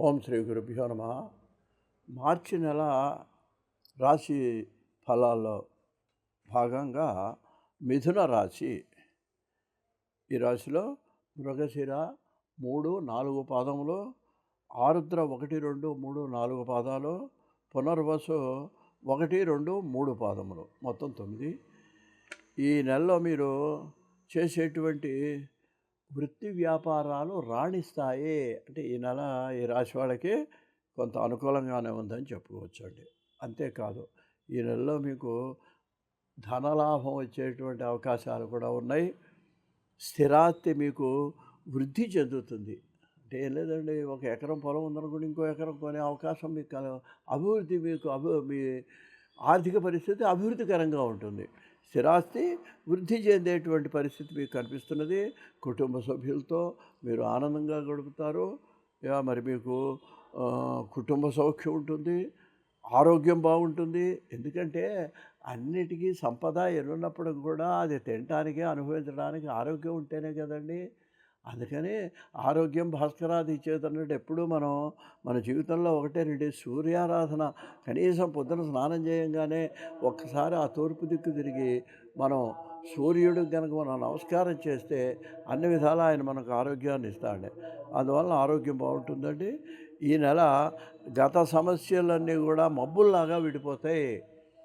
ఓం శ్రీ గురుభ్యో నమ. మార్చి నెల రాశి ఫలాల్లో భాగంగా మిథున రాశి. ఈ రాశిలో మృగశిర 3, 4 పాదములు, ఆరుద్ర 1, 2, 3, 4 పాదాలు, పునర్వసు 1, 2, 3 పాదములు, మొత్తం 9. ఈ నెలలో మీరు చేసేటువంటి వృత్తి వ్యాపారాలు రాణిస్తాయి. అంటే ఈ నెల ఈ రాశి వాళ్ళకి కొంత అనుకూలంగానే ఉందని చెప్పుకోవచ్చు అండి. అంతేకాదు, ఈ నెలలో మీకు ధనలాభం వచ్చేటువంటి అవకాశాలు కూడా ఉన్నాయి. స్థిరాస్తి మీకు వృద్ధి చెందుతుంది. అంటే ఏం లేదండి, 1 ఎకరం పొలం ఉందనుకోండి, ఇంకో ఎకరం కొనే అవకాశం మీకు అభివృద్ధి మీకు మీ ఆర్థిక పరిస్థితి అభివృద్ధికరంగా ఉంటుంది. స్థిరాస్తి వృద్ధి చెందేటువంటి పరిస్థితి మీకు కనిపిస్తున్నది. కుటుంబ సభ్యులతో మీరు ఆనందంగా గడుపుతారు. మరి మీకు కుటుంబ సౌఖ్యం ఉంటుంది, ఆరోగ్యం బాగుంటుంది. ఎందుకంటే అన్నిటికీ సంపద ఎన్నున్నప్పుడు కూడా అది తినడానికి అనుభవించడానికి ఆరోగ్యం ఉంటేనే కదండి. అందుకని ఆరోగ్యం భాస్కరాది ఇచ్చేదన్నట్టు ఎప్పుడూ మనం మన జీవితంలో 1, 2 సూర్యారాధన, కనీసం పొద్దున స్నానం చేయంగానే ఒక్కసారి ఆ తూర్పు దిక్కు తిరిగి మనం సూర్యుడికి కనుక మనం నమస్కారం చేస్తే అన్ని విధాలా ఆయన మనకు ఆరోగ్యాన్ని ఇస్తాడు. అందువల్ల ఆరోగ్యం బాగుంటుందండి. ఈ నెల గత సమస్యలన్నీ కూడా మబ్బుల్లాగా విడిపోతాయి.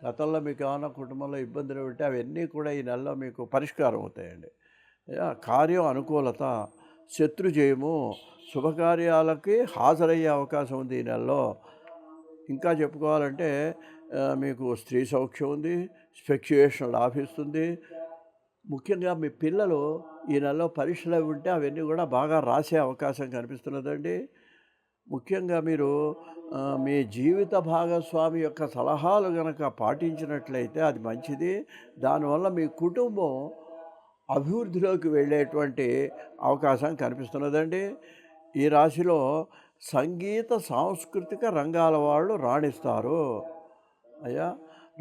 గతంలో మీకు ఏమైనా కుటుంబంలో ఇబ్బందులు ఉంటే అవన్నీ కూడా ఈ నెలలో మీకు పరిష్కారం అవుతాయండి. కార్యం అనుకూలత, శత్రుజయము, శుభకార్యాలకి హాజరయ్యే అవకాశం ఉంది ఈ నెలలో. ఇంకా చెప్పుకోవాలంటే మీకు స్త్రీ సౌఖ్యం ఉంది, స్పెక్యులేషన్ లాభిస్తుంది. ముఖ్యంగా మీ పిల్లలు ఈ నెలలో పరీక్షలు అవి ఉంటే అవన్నీ కూడా బాగా రాసే అవకాశం కనిపిస్తున్నదండి. ముఖ్యంగా మీరు మీ జీవిత భాగస్వామి యొక్క సలహాలు కనుక పాటించినట్లయితే అది మంచిది. దానివల్ల మీ కుటుంబం అభివృద్ధిలోకి వెళ్ళేటువంటి అవకాశం కనిపిస్తున్నదండి. ఈ రాశిలో సంగీత సాంస్కృతిక రంగాల వాళ్ళు రాణిస్తారు.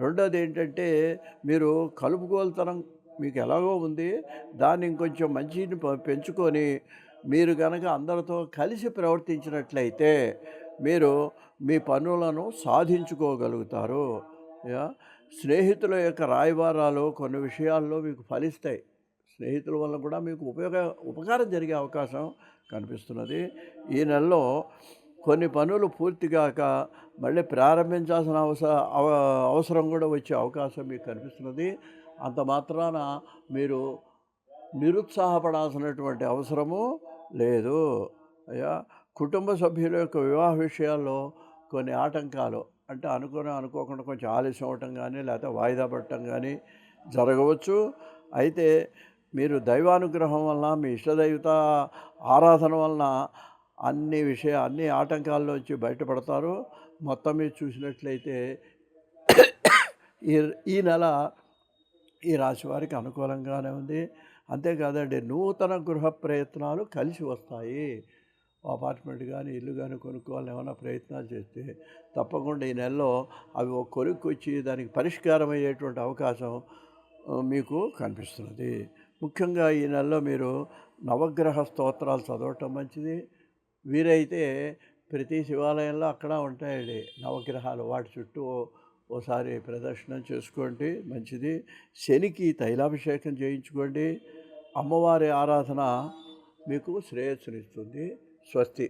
రెండోది ఏంటంటే, మీరు కలుపుగోలుతనం మీకు ఎలాగో ఉంది, దాన్ని ఇంకొంచెం మంచిని పెంచుకొని మీరు కనుక అందరితో కలిసి ప్రవర్తించినట్లయితే మీరు మీ పనులను సాధించుకోగలుగుతారు. స్నేహితుల యొక్క రాయబారాలు కొన్ని విషయాల్లో మీకు ఫలిస్తాయి. స్నేహితుల వల్ల కూడా మీకు ఉపకారం జరిగే అవకాశం కనిపిస్తున్నది. ఈ నెలలో కొన్ని పనులు పూర్తిగాక మళ్ళీ ప్రారంభించాల్సిన అవసరం కూడా వచ్చే అవకాశం మీకు కనిపిస్తున్నది. అంత మాత్రాన మీరు నిరుత్సాహపడాల్సినటువంటి అవసరము లేదు. కుటుంబ సభ్యుల యొక్క వివాహ విషయాల్లో కొన్ని ఆటంకాలు, అంటే అనుకోకుండా కొంచెం ఆలస్యం అవటం కానీ లేకపోతే వాయిదా పడటం కానీ జరగవచ్చు. అయితే మీరు దైవానుగ్రహం వలన, మీ ఇష్టదైవత ఆరాధన వలన అన్ని ఆటంకాల్లో వచ్చి బయటపడతారు. మొత్తం మీద చూసినట్లయితే ఈ నెల ఈ రాశి వారికి అనుకూలంగానే ఉంది. అంతేకాదండి, నూతన గృహ ప్రయత్నాలు కలిసి వస్తాయి. అపార్ట్మెంట్ కానీ ఇల్లు కానీ కొనుక్కోవాలని ఏమైనా ప్రయత్నాలు చేస్తే తప్పకుండా ఈ నెలలో అవి ఒక కొనుక్కొచ్చి దానికి పరిష్కారం అయ్యేటువంటి అవకాశం మీకు కనిపిస్తున్నది. ముఖ్యంగా ఈ నెలలో మీరు నవగ్రహ స్తోత్రాలు చదవటం మంచిది. వీరైతే ప్రతి శివాలయంలో అక్కడ ఉంటాయండి నవగ్రహాలు, వాటి చుట్టూ ఓసారి ప్రదర్శనం చేసుకోండి, మంచిది. శనికి తైలాభిషేకం చేయించుకోండి. అమ్మవారి ఆరాధన మీకు శ్రేయస్సునిస్తుంది. స్వస్తి.